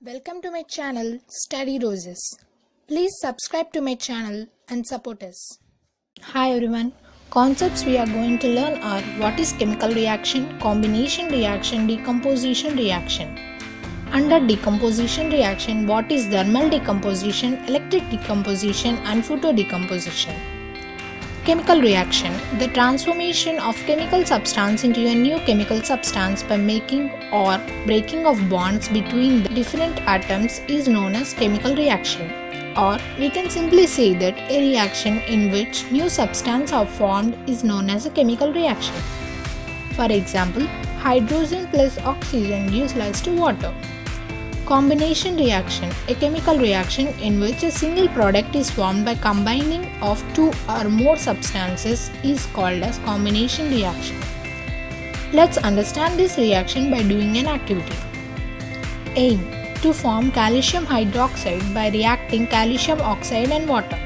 Welcome to my channel Study Roses. Please subscribe to my channel and support us. Hi everyone. Concepts we are going to learn are what is chemical reaction, combination reaction, decomposition reaction. Under decomposition reaction, what is thermal decomposition, electric decomposition and photodecomposition. Chemical reaction, the transformation of chemical substance into a new chemical substance by making or breaking of bonds between the different atoms is known as chemical reaction. Or we can simply say that a reaction in which new substance are formed is known as a chemical reaction. For example, hydrogen plus oxygen gives rise to water. Combination reaction, a chemical reaction in which a single product is formed by combining of two or more substances is called as combination reaction. Let's understand this reaction by doing an activity. Aim: to form calcium hydroxide by reacting calcium oxide and water.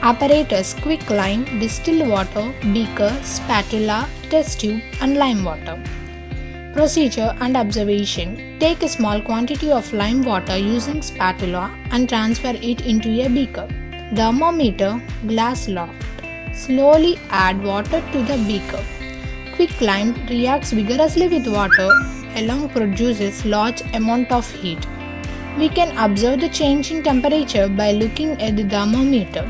Apparatus: quicklime, distilled water, beaker, spatula, test tube and lime water. Procedure and observation: take a small quantity of lime water using spatula and transfer it into a beaker. Thermometer, glass locked. Slowly add water to the beaker. Quicklime reacts vigorously with water along produces large amount of heat. We can observe the change in temperature by looking at the thermometer.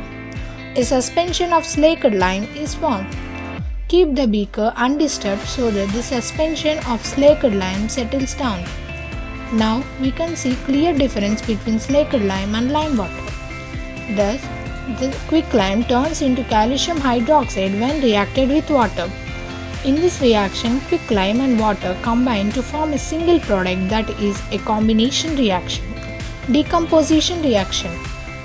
A suspension of slaked lime is formed. Keep the beaker undisturbed so that the suspension of slaked lime settles down. Now we can see clear difference between slaked lime and lime water. Thus, the quicklime turns into calcium hydroxide when reacted with water. In this reaction, quicklime and water combine to form a single product, that is a combination reaction. Decomposition reaction: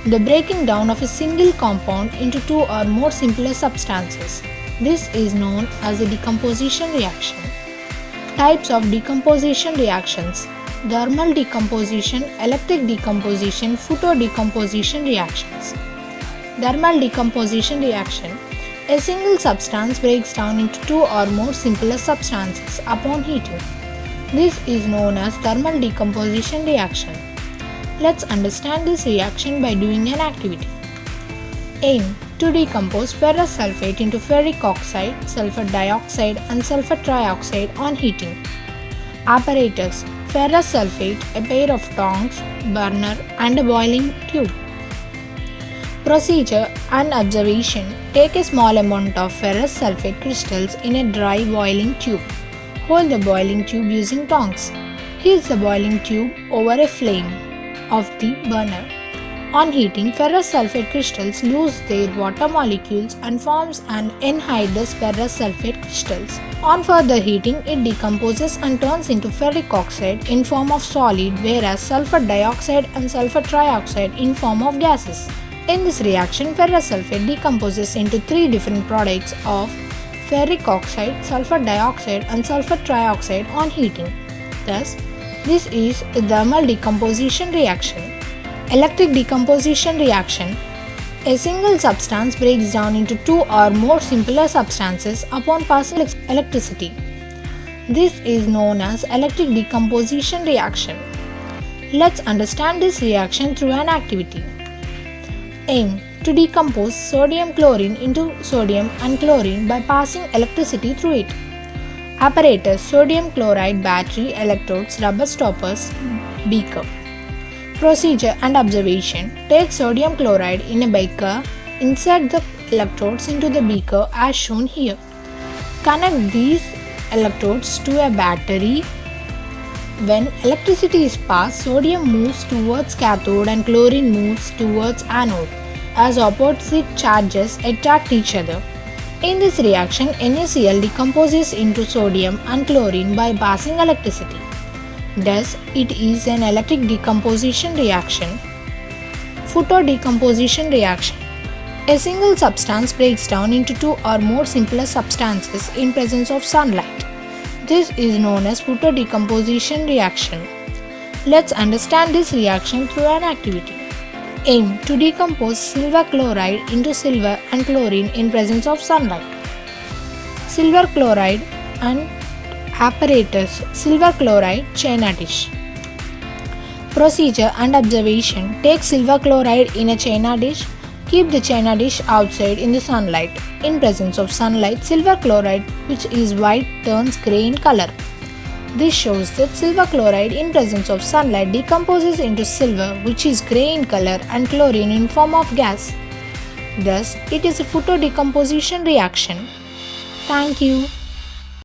the breaking down of a single compound into two or more simpler substances. This is known as a decomposition reaction. Types of decomposition reactions: thermal decomposition, electric decomposition, photodecomposition reactions. Thermal decomposition reaction: a single substance breaks down into two or more simpler substances upon heating. This is known as thermal decomposition reaction. Let's understand this reaction by doing an activity. Aim: to decompose ferrous sulfate into ferric oxide, sulfur dioxide and sulfur trioxide on heating. Apparatus: ferrous sulfate, a pair of tongs, burner and a boiling tube. Procedure and observation: take a small amount of ferrous sulfate crystals in a dry boiling tube. Hold the boiling tube using tongs. Heat the boiling tube over a flame of the burner. On heating, ferrous sulfate crystals lose their water molecules and forms an anhydrous ferrous sulfate crystals. On further heating, it decomposes and turns into ferric oxide in form of solid, whereas sulfur dioxide and sulfur trioxide in form of gases. In this reaction, ferrous sulfate decomposes into three different products of ferric oxide, sulfur dioxide and sulfur trioxide on heating. Thus, this is a thermal decomposition reaction. Electric decomposition reaction: a single substance breaks down into two or more simpler substances upon passing electricity. This is known as electric decomposition reaction. Let's understand this reaction through an activity. Aim: to decompose sodium chlorine into sodium and chlorine by passing electricity through it. Apparatus: sodium chloride battery, electrodes, rubber stoppers, beaker. Procedure and observation: take sodium chloride in a beaker, insert the electrodes into the beaker as shown here. Connect these electrodes to a battery. When electricity is passed, sodium moves towards cathode and chlorine moves towards anode, as opposite charges attract each other. In this reaction, NaCl decomposes into sodium and chlorine by passing electricity. Thus, it is an electric decomposition reaction. Photodecomposition reaction: a single substance breaks down into two or more simpler substances in presence of sunlight. This is known as photodecomposition reaction. Let's understand this reaction through an activity. Aim: to decompose silver chloride into silver and chlorine in presence of sunlight. Silver chloride and apparatus: silver chloride china dish. Procedure and observation. Take silver chloride in a china dish. Keep the china dish outside in the sunlight. In presence of sunlight, silver chloride, which is white, turns grey in color. This shows that silver chloride in presence of sunlight decomposes into silver, which is grey in color, and chlorine in form of gas. Thus, it is a photodecomposition reaction. Thank you.